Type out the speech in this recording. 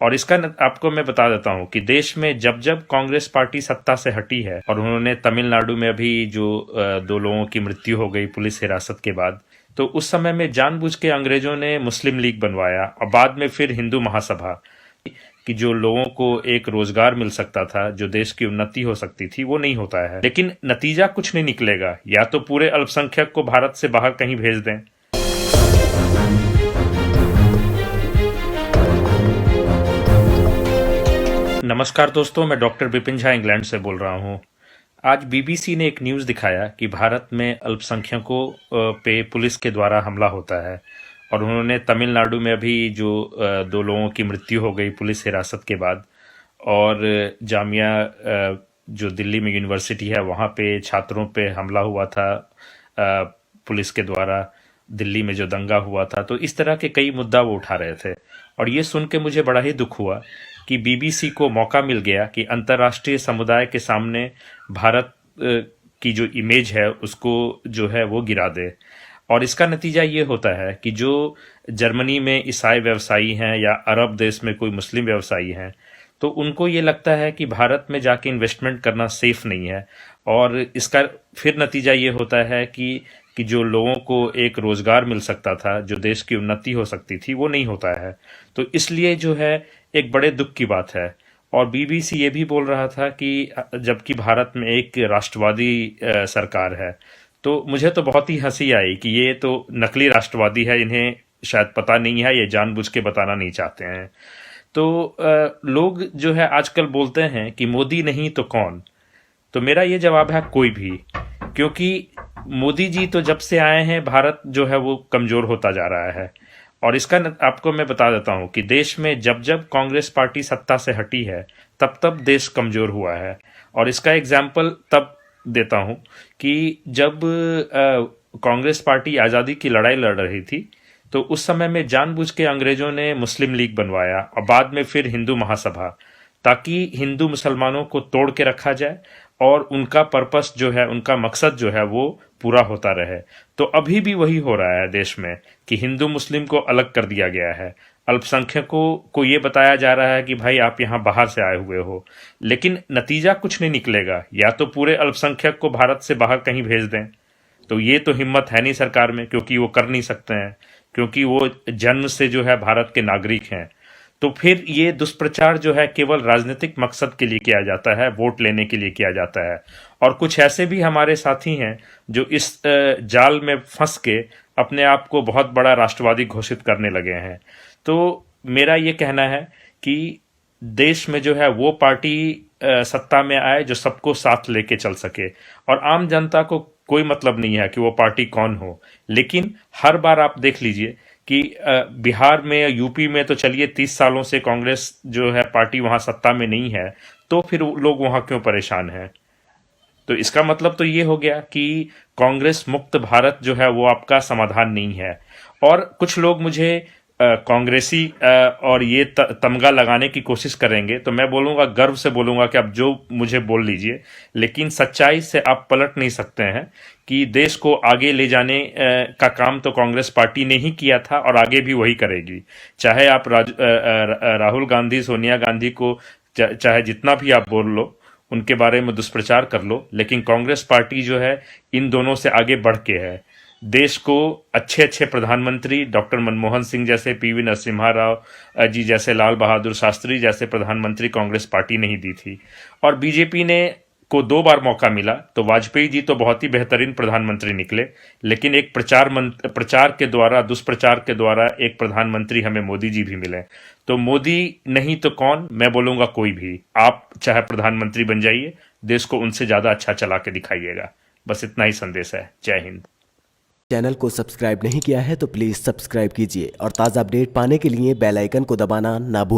और इसका आपको मैं बता देता हूं कि देश में जब जब कांग्रेस पार्टी सत्ता से हटी है और उन्होंने तमिलनाडु में अभी जो दो लोगों की मृत्यु हो गई पुलिस हिरासत के बाद, तो उस समय में जानबूझ के अंग्रेजों ने मुस्लिम लीग बनवाया और बाद में फिर हिंदू महासभा, कि जो लोगों को एक रोजगार मिल सकता था, जो देश की उन्नति हो सकती थी, वो नहीं होता है। लेकिन नतीजा कुछ नहीं निकलेगा, या तो पूरे अल्पसंख्यक को भारत से बाहर कहीं भेज दें। नमस्कार दोस्तों, मैं डॉक्टर विपिन झा इंग्लैंड से बोल रहा हूँ। आज बीबीसी ने एक न्यूज़ दिखाया कि भारत में अल्पसंख्यकों पे पुलिस के द्वारा हमला होता है और उन्होंने तमिलनाडु में अभी जो दो लोगों की मृत्यु हो गई पुलिस हिरासत के बाद, और जामिया जो दिल्ली में यूनिवर्सिटी है वहाँ पे छात्रों पे हमला हुआ था पुलिस के द्वारा, दिल्ली में जो दंगा हुआ था। तो इस तरह के कई मुद्दा वो उठा रहे थे और ये सुन के मुझे बड़ा ही दुख हुआ कि बीबीसी को मौका मिल गया कि अंतर्राष्ट्रीय समुदाय के सामने भारत की जो इमेज है उसको जो है वो गिरा दे। और इसका नतीजा ये होता है कि जो जर्मनी में ईसाई व्यवसायी हैं या अरब देश में कोई मुस्लिम व्यवसायी हैं, तो उनको ये लगता है कि भारत में जाके इन्वेस्टमेंट करना सेफ नहीं है। और इसका फिर नतीजा ये होता है कि जो लोगों को एक रोजगार मिल सकता था, जो देश की उन्नति हो सकती थी, वो नहीं होता है। तो इसलिए जो है एक बड़े दुख की बात है। और बीबीसी ये भी बोल रहा था कि जबकि भारत में एक राष्ट्रवादी सरकार है, तो मुझे तो बहुत ही हंसी आई कि ये तो नकली राष्ट्रवादी है, इन्हें शायद पता नहीं है, ये जानबूझ के बताना नहीं चाहते हैं। तो लोग जो है आजकल बोलते हैं कि मोदी नहीं तो कौन। तो मेरा ये जवाब है कोई भी, क्योंकि मोदी जी तो जब से आए हैं भारत जो है वो कमजोर होता जा रहा है। और इसका आपको मैं बता देता हूं कि देश में जब जब कांग्रेस पार्टी सत्ता से हटी है तब तब देश कमजोर हुआ है। और इसका एग्जाम्पल तब देता हूं कि जब कांग्रेस पार्टी आज़ादी की लड़ाई लड़ रही थी, तो उस समय में जानबूझ के अंग्रेजों ने मुस्लिम लीग बनवाया और बाद में फिर हिंदू महासभा, ताकि हिंदू मुसलमानों को तोड़ के रखा जाए और उनका पर्पस जो है, उनका मकसद जो है वो पूरा होता रहे। तो अभी भी वही हो रहा है देश में कि हिंदू मुस्लिम को अलग कर दिया गया है। अल्पसंख्यकों को ये बताया जा रहा है कि भाई आप यहाँ बाहर से आए हुए हो, लेकिन नतीजा कुछ नहीं निकलेगा, या तो पूरे अल्पसंख्यक को भारत से बाहर कहीं भेज दें। तो ये तो हिम्मत है नहीं सरकार में, क्योंकि वो कर नहीं सकते हैं, क्योंकि वो जन्म से जो है भारत के नागरिक हैं। तो फिर ये दुष्प्रचार जो है केवल राजनीतिक मकसद के लिए किया जाता है, वोट लेने के लिए किया जाता है। और कुछ ऐसे भी हमारे साथी हैं जो इस जाल में फंस के अपने आप को बहुत बड़ा राष्ट्रवादी घोषित करने लगे हैं। तो मेरा ये कहना है कि देश में जो है वो पार्टी सत्ता में आए जो सबको साथ लेके चल सके। और आम जनता को कोई मतलब नहीं है कि वो पार्टी कौन हो, लेकिन हर बार आप देख लीजिए कि बिहार में या यूपी में तो चलिए 30 सालों से कांग्रेस जो है पार्टी वहां सत्ता में नहीं है, तो फिर लोग वहां क्यों परेशान हैं। तो इसका मतलब तो ये हो गया कि कांग्रेस मुक्त भारत जो है वो आपका समाधान नहीं है। और कुछ लोग मुझे कांग्रेसी और ये तमगा लगाने की कोशिश करेंगे, तो मैं बोलूंगा, गर्व से बोलूंगा कि आप जो मुझे बोल लीजिए, लेकिन सच्चाई से आप पलट नहीं सकते हैं कि देश को आगे ले जाने का काम तो कांग्रेस पार्टी ने ही किया था और आगे भी वही करेगी। चाहे आप राहुल गांधी, सोनिया गांधी को चाहे जितना भी आप बोल लो, उनके बारे में दुष्प्रचार कर लो, लेकिन कांग्रेस पार्टी जो है इन दोनों से आगे बढ़ के है। देश को अच्छे अच्छे प्रधानमंत्री, डॉक्टर मनमोहन सिंह जैसे, पीवी नरसिम्हा राव जी जैसे, लाल बहादुर शास्त्री जैसे प्रधानमंत्री कांग्रेस पार्टी नहीं दी थी। और बीजेपी ने को 2 बार मौका मिला, तो वाजपेयी जी तो बहुत ही बेहतरीन प्रधानमंत्री निकले, लेकिन एक प्रचार के द्वारा, दुष्प्रचार के द्वारा एक प्रधानमंत्री हमें मोदी जी भी मिले। तो मोदी नहीं तो कौन, मैं बोलूंगा कोई भी। आप चाहे प्रधानमंत्री बन जाइए, देश को उनसे ज्यादा अच्छा चला के दिखाइएगा। बस इतना ही संदेश है। जय हिंद। चैनल को सब्सक्राइब नहीं किया है तो प्लीज़ सब्सक्राइब कीजिए और ताज़ा अपडेट पाने के लिए बेल आइकन को दबाना ना भूलें।